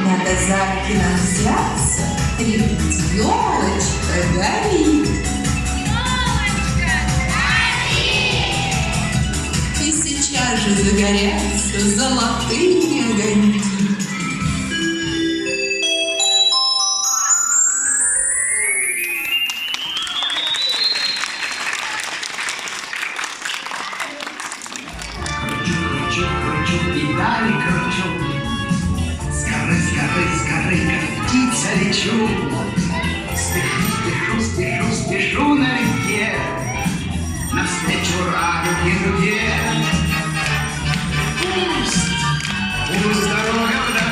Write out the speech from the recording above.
Надо за руки нам взяться, ведь елочка горит. Елочка горит! И сейчас же загорятся золотые огоньки. Кручу, педали кручу. С горы, как птица лечу. Спешу налегке, навстречу радуге дуге. Пусть дорога вдаль